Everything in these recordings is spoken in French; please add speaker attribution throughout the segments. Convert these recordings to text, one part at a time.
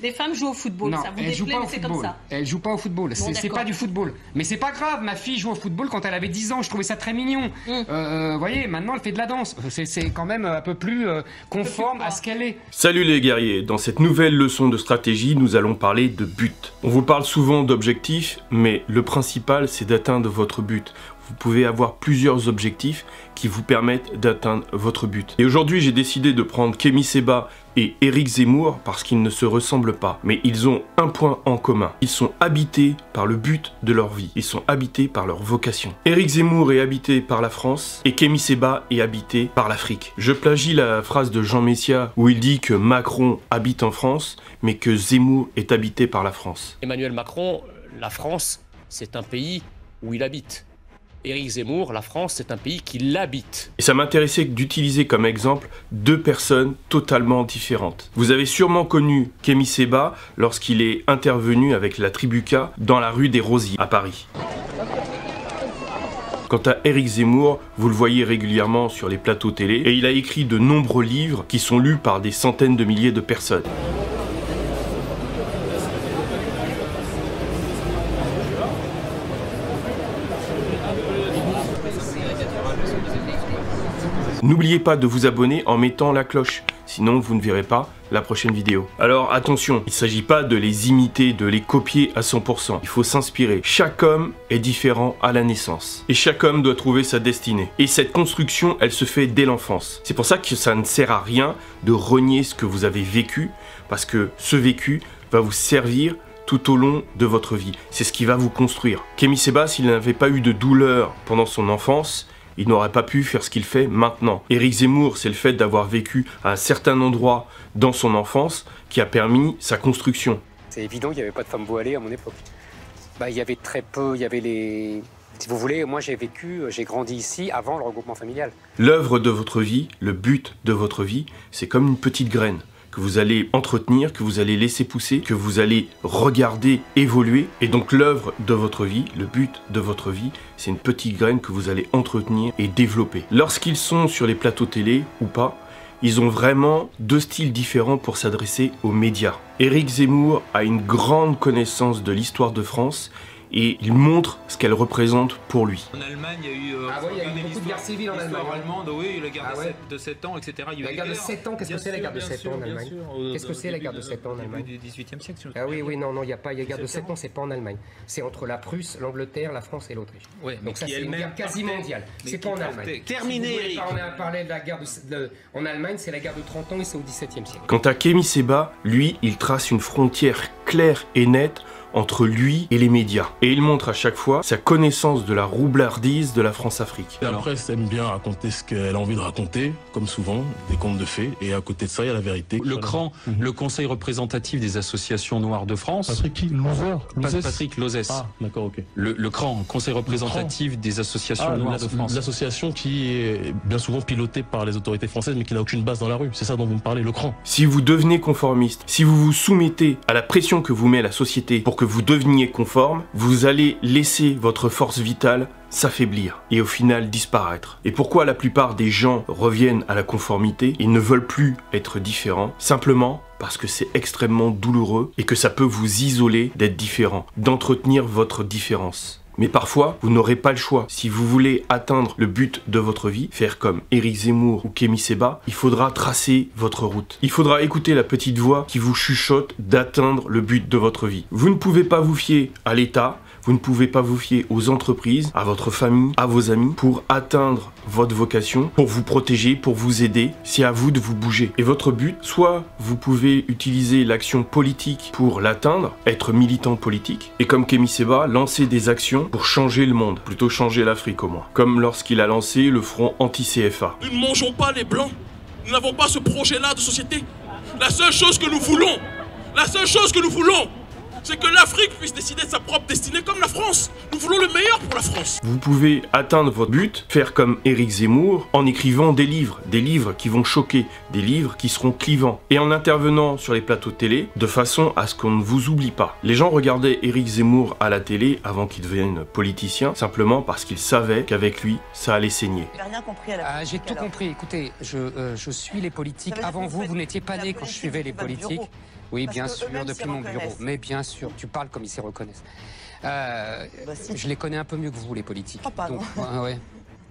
Speaker 1: Les femmes jouent au football,
Speaker 2: Non,
Speaker 1: ça vous
Speaker 2: elles jouent
Speaker 1: déplaît,
Speaker 2: pas au
Speaker 1: mais c'est comme
Speaker 2: football.
Speaker 1: ça.
Speaker 2: Elles jouent pas au football.
Speaker 1: Bon,
Speaker 2: C'est
Speaker 1: d'accord.
Speaker 2: pas du football. Mais c'est pas grave. Ma fille joue au football quand elle avait 10 ans. Je trouvais ça très mignon. Vous voyez, maintenant elle fait de la danse. C'est quand même un peu plus conforme à ce qu'elle est.
Speaker 3: Salut les guerriers, dans cette nouvelle leçon de stratégie, nous allons parler de but. On vous parle souvent d'objectifs, mais le principal c'est d'atteindre votre but. Vous pouvez avoir plusieurs objectifs qui vous permettent d'atteindre votre but. Et aujourd'hui, j'ai décidé de prendre Kémy Séba et Éric Zemmour parce qu'ils ne se ressemblent pas. Mais ils ont un point en commun. Ils sont habités par le but de leur vie. Ils sont habités par leur vocation. Éric Zemmour est habité par la France et Kémy Séba est habité par l'Afrique. Je plagie la phrase de Jean Messia où il dit que Macron habite en France, mais que Zemmour est habité par la France.
Speaker 4: Emmanuel Macron, la France, c'est un pays où il habite. Éric Zemmour, la France, c'est un pays qui l'habite.
Speaker 3: Et ça m'intéressait d'utiliser comme exemple deux personnes totalement différentes. Vous avez sûrement connu Kémy Séba lorsqu'il est intervenu avec la Tribu K dans la rue des Rosiers à Paris. Quant à Éric Zemmour, vous le voyez régulièrement sur les plateaux télé et il a écrit de nombreux livres qui sont lus par des centaines de milliers de personnes. N'oubliez pas de vous abonner en mettant la cloche, sinon vous ne verrez pas la prochaine vidéo. Alors attention, il ne s'agit pas de les imiter, de les copier à 100%. Il faut s'inspirer. Chaque homme est différent à la naissance. Et chaque homme doit trouver sa destinée. Et cette construction, elle se fait dès l'enfance. C'est pour ça que ça ne sert à rien de renier ce que vous avez vécu, parce que ce vécu va vous servir tout au long de votre vie. C'est ce qui va vous construire. Kémy Séba, s'il n'avait pas eu de douleur pendant son enfance, il n'aurait pas pu faire ce qu'il fait maintenant. Éric Zemmour, c'est le fait d'avoir vécu à un certain endroit dans son enfance qui a permis sa construction.
Speaker 5: C'est évident qu'il n'y avait pas de femmes voilées à mon époque. Il y avait très peu, il y avait les... Si vous voulez, moi j'ai grandi ici avant le regroupement familial.
Speaker 3: L'œuvre de votre vie, le but de votre vie, c'est comme une petite graine que vous allez entretenir, que vous allez laisser pousser, que vous allez regarder évoluer. Et donc l'œuvre de votre vie, le but de votre vie, c'est une petite graine que vous allez entretenir et développer. Lorsqu'ils sont sur les plateaux télé ou pas, ils ont vraiment deux styles différents pour s'adresser aux médias. Éric Zemmour a une grande connaissance de l'histoire de France et il montre ce qu'elle représente pour lui.
Speaker 6: En Allemagne, il y a eu,
Speaker 2: il y a eu beaucoup de guerres civiles en Allemagne.
Speaker 6: allemande, oui, la guerre de 7 ans, etc.
Speaker 2: La guerre de 7 ans, qu'est-ce que c'est la guerre de 7 ans en Allemagne? Qu'est-ce que c'est la guerre de 7 ans en Allemagne?
Speaker 6: Du XVIIIe siècle.
Speaker 2: Ah oui, non, il n'y a pas. La guerre de 7 ans, c'est pas en Allemagne. C'est entre la Prusse, l'Angleterre, la France et l'Autriche.
Speaker 6: Ouais,
Speaker 2: donc ça, c'est une guerre quasi mondiale. C'est pas en Allemagne.
Speaker 6: Terminé, Eric.
Speaker 2: On a parlé de la guerre en Allemagne, c'est la guerre de 30 ans et c'est au XVIIe siècle.
Speaker 3: Quant à Kémy Séba, lui, il trace une frontière claire et nette entre lui et les médias. Et il montre à chaque fois sa connaissance de la roublardise de la France-Afrique.
Speaker 7: La presse aime bien raconter ce qu'elle a envie de raconter, comme souvent, des contes de fées, et à côté de ça, il y a la vérité.
Speaker 8: Le CRAN, le Conseil représentatif des associations noires de France.
Speaker 7: Patrick qui
Speaker 8: Patrick Lozès.
Speaker 7: Ah, d'accord, ok.
Speaker 8: Le CRAN, Conseil représentatif des associations noires de France.
Speaker 7: L'association qui est bien souvent pilotée par les autorités françaises, mais qui n'a aucune base dans la rue. C'est ça dont vous me parlez, le CRAN.
Speaker 3: Si vous devenez conformiste, si vous vous soumettez à la pression que vous met la société pour que vous deveniez conforme, vous allez laisser votre force vitale s'affaiblir et au final disparaître. Et pourquoi la plupart des gens reviennent à la conformité et ne veulent plus être différents? Simplement parce que c'est extrêmement douloureux et que ça peut vous isoler d'être différent, d'entretenir votre différence. Mais parfois, vous n'aurez pas le choix. Si vous voulez atteindre le but de votre vie, faire comme Éric Zemmour ou Kémy Séba, il faudra tracer votre route. Il faudra écouter la petite voix qui vous chuchote d'atteindre le but de votre vie. Vous ne pouvez pas vous fier à l'État, vous ne pouvez pas vous fier aux entreprises, à votre famille, à vos amis pour atteindre votre vocation, pour vous protéger, pour vous aider. C'est à vous de vous bouger. Et votre but, soit vous pouvez utiliser l'action politique pour l'atteindre, être militant politique, et comme Kémy Séba, lancer des actions pour changer le monde, plutôt changer l'Afrique au moins. Comme lorsqu'il a lancé le front anti-CFA.
Speaker 9: Nous ne mangeons pas les blancs. Nous n'avons pas ce projet-là de société. La seule chose que nous voulons, c'est que l'Afrique puisse décider de sa propre destinée comme la France. Nous voulons le meilleur pour la France.
Speaker 3: Vous pouvez atteindre votre but, faire comme Éric Zemmour, en écrivant des livres qui vont choquer, des livres qui seront clivants, et en intervenant sur les plateaux de télé, de façon à ce qu'on ne vous oublie pas. Les gens regardaient Éric Zemmour à la télé avant qu'il devienne politicien, simplement parce qu'ils savaient qu'avec lui, ça allait saigner.
Speaker 10: J'ai rien compris à la
Speaker 2: J'ai tout compris. Écoutez, je suis les politiques. Avant vous, vous n'étiez pas nés quand je suivais les politiques.
Speaker 5: Oui,
Speaker 1: Parce
Speaker 5: bien
Speaker 1: que
Speaker 5: sûr,
Speaker 1: eux-mêmes
Speaker 5: depuis
Speaker 1: s'y
Speaker 5: mon bureau.
Speaker 1: reconnaissent.
Speaker 5: Mais bien sûr, tu parles comme ils s'y reconnaissent.
Speaker 1: Si.
Speaker 5: Je les connais un peu mieux que vous, les politiques.
Speaker 1: Je crois pas, non.
Speaker 5: Ouais.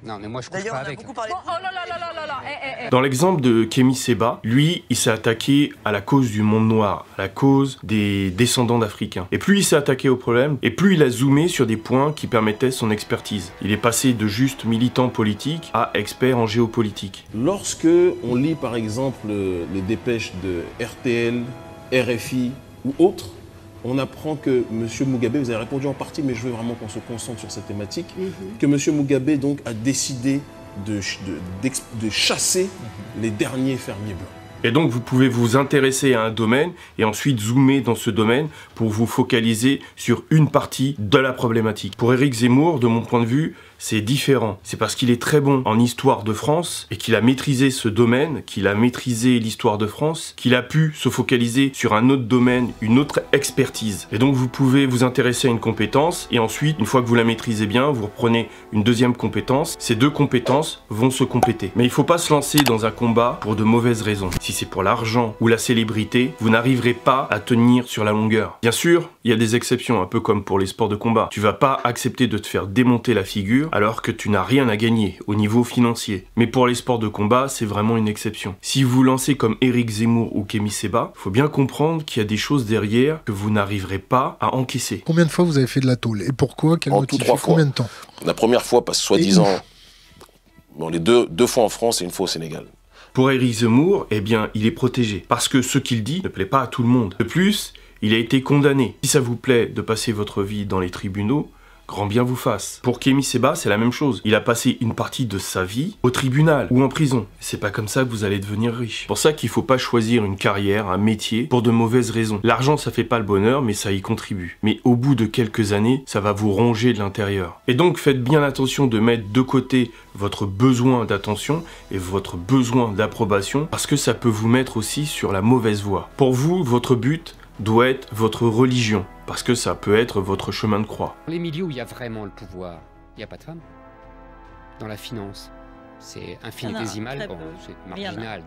Speaker 5: Non, mais moi, je couche
Speaker 1: D'ailleurs,
Speaker 5: pas
Speaker 1: on a
Speaker 5: avec.
Speaker 1: beaucoup parlé.
Speaker 10: Oh là là là là là là.
Speaker 3: Dans l'exemple de Kémy Séba, lui, il s'est attaqué à la cause du monde noir, à la cause des descendants d'Africains. Et plus il s'est attaqué au problème, et plus il a zoomé sur des points qui permettaient son expertise. Il est passé de juste militant politique à expert en géopolitique.
Speaker 7: Lorsque on lit par exemple les dépêches de RTL, RFI ou autres, on apprend que M. Mugabe, vous avez répondu en partie, mais je veux vraiment qu'on se concentre sur cette thématique, que M. Mugabe donc a décidé de chasser les derniers fermiers blancs.
Speaker 3: Et donc vous pouvez vous intéresser à un domaine et ensuite zoomer dans ce domaine pour vous focaliser sur une partie de la problématique. Pour Éric Zemmour, de mon point de vue, c'est différent. C'est parce qu'il est très bon en histoire de France et qu'il a maîtrisé ce domaine, qu'il a maîtrisé l'histoire de France, qu'il a pu se focaliser sur un autre domaine, une autre expertise. Et donc vous pouvez vous intéresser à une compétence et ensuite, une fois que vous la maîtrisez bien, vous reprenez une deuxième compétence. Ces deux compétences vont se compléter. Mais il ne faut pas se lancer dans un combat pour de mauvaises raisons. Si c'est pour l'argent ou la célébrité, vous n'arriverez pas à tenir sur la longueur. Bien sûr, il y a des exceptions, un peu comme pour les sports de combat. Tu vas pas accepter de te faire démonter la figure alors que tu n'as rien à gagner au niveau financier. Mais pour les sports de combat, c'est vraiment une exception. Si vous vous lancez comme Éric Zemmour ou Kémy Séba, faut bien comprendre qu'il y a des choses derrière que vous n'arriverez pas à encaisser.
Speaker 11: Combien de fois vous avez fait de la tôle? Et pourquoi? Quel motif? Combien de temps?
Speaker 12: La première fois, parce que soi-disant... Bon, les deux fois en France et une fois au Sénégal.
Speaker 3: Pour Éric Zemmour, eh bien, il est protégé. Parce que ce qu'il dit ne plaît pas à tout le monde. De plus, il a été condamné. Si ça vous plaît de passer votre vie dans les tribunaux, grand bien vous fasse. Pour Kémy Séba, c'est la même chose. Il a passé une partie de sa vie au tribunal ou en prison. C'est pas comme ça que vous allez devenir riche. C'est pour ça qu'il faut pas choisir une carrière, un métier, pour de mauvaises raisons. L'argent, ça fait pas le bonheur, mais ça y contribue. Mais au bout de quelques années, ça va vous ronger de l'intérieur. Et donc, faites bien attention de mettre de côté votre besoin d'attention et votre besoin d'approbation, parce que ça peut vous mettre aussi sur la mauvaise voie. Pour vous, votre but doit être votre religion, parce que ça peut être votre chemin de croix.
Speaker 5: Dans les milieux où il y a vraiment le pouvoir, il n'y a pas de femmes. Dans la finance, c'est infinitésimal, bon, c'est marginal.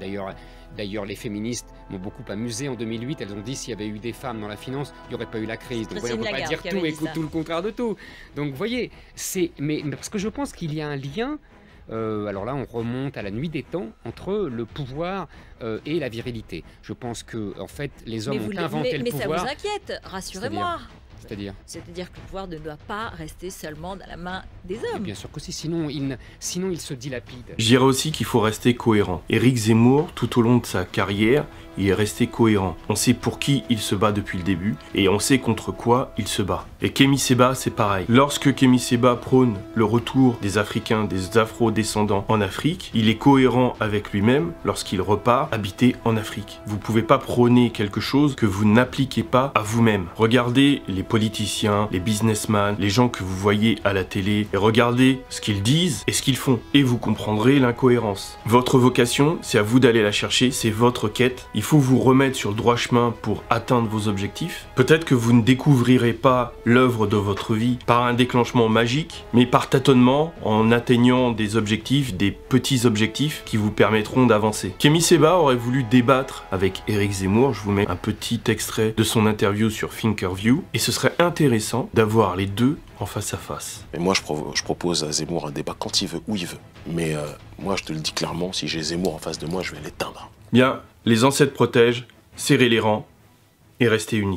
Speaker 5: D'ailleurs, les féministes m'ont beaucoup amusé en 2008. Elles ont dit s'il y avait eu des femmes dans la finance, il n'y aurait pas eu la crise. Donc, voyez, on ne peut pas dire tout et tout le contraire de tout. Donc, vous voyez, mais parce que je pense qu'il y a un lien. Alors là, on remonte à la nuit des temps entre le pouvoir et la virilité. Je pense que, en fait, les hommes ont inventé le pouvoir.
Speaker 10: Mais ça vous inquiète, rassurez-moi.
Speaker 5: C'est-à-dire
Speaker 10: que le pouvoir ne doit pas rester seulement dans la main des hommes.
Speaker 5: Bien sûr que si, sinon il se dilapide.
Speaker 3: Je dirais aussi qu'il faut rester cohérent. Éric Zemmour, tout au long de sa carrière, il est resté cohérent. On sait pour qui il se bat depuis le début et on sait contre quoi il se bat. Et Kémy Séba, c'est pareil. Lorsque Kémy Séba prône le retour des Africains, des Afro-descendants en Afrique, il est cohérent avec lui-même lorsqu'il repart habiter en Afrique. Vous pouvez pas prôner quelque chose que vous n'appliquez pas à vous-même. Regardez les politiciens, les businessmen, les gens que vous voyez à la télé et regardez ce qu'ils disent et ce qu'ils font. Et vous comprendrez l'incohérence. Votre vocation, c'est à vous d'aller la chercher, c'est votre quête. Il faut vous remettre sur le droit chemin pour atteindre vos objectifs. Peut-être que vous ne découvrirez pas l'œuvre de votre vie par un déclenchement magique, mais par tâtonnement, en atteignant des objectifs, des petits objectifs qui vous permettront d'avancer. Kémy Séba aurait voulu débattre avec Éric Zemmour. Je vous mets un petit extrait de son interview sur Thinkerview. Et ce serait intéressant d'avoir les deux en face à face.
Speaker 12: Mais moi, je propose à Zemmour un débat quand il veut, où il veut. Mais moi, je te le dis clairement, si j'ai Zemmour en face de moi, je vais l'éteindre.
Speaker 3: Bien, les ancêtres protègent, serrez les rangs et restez unis.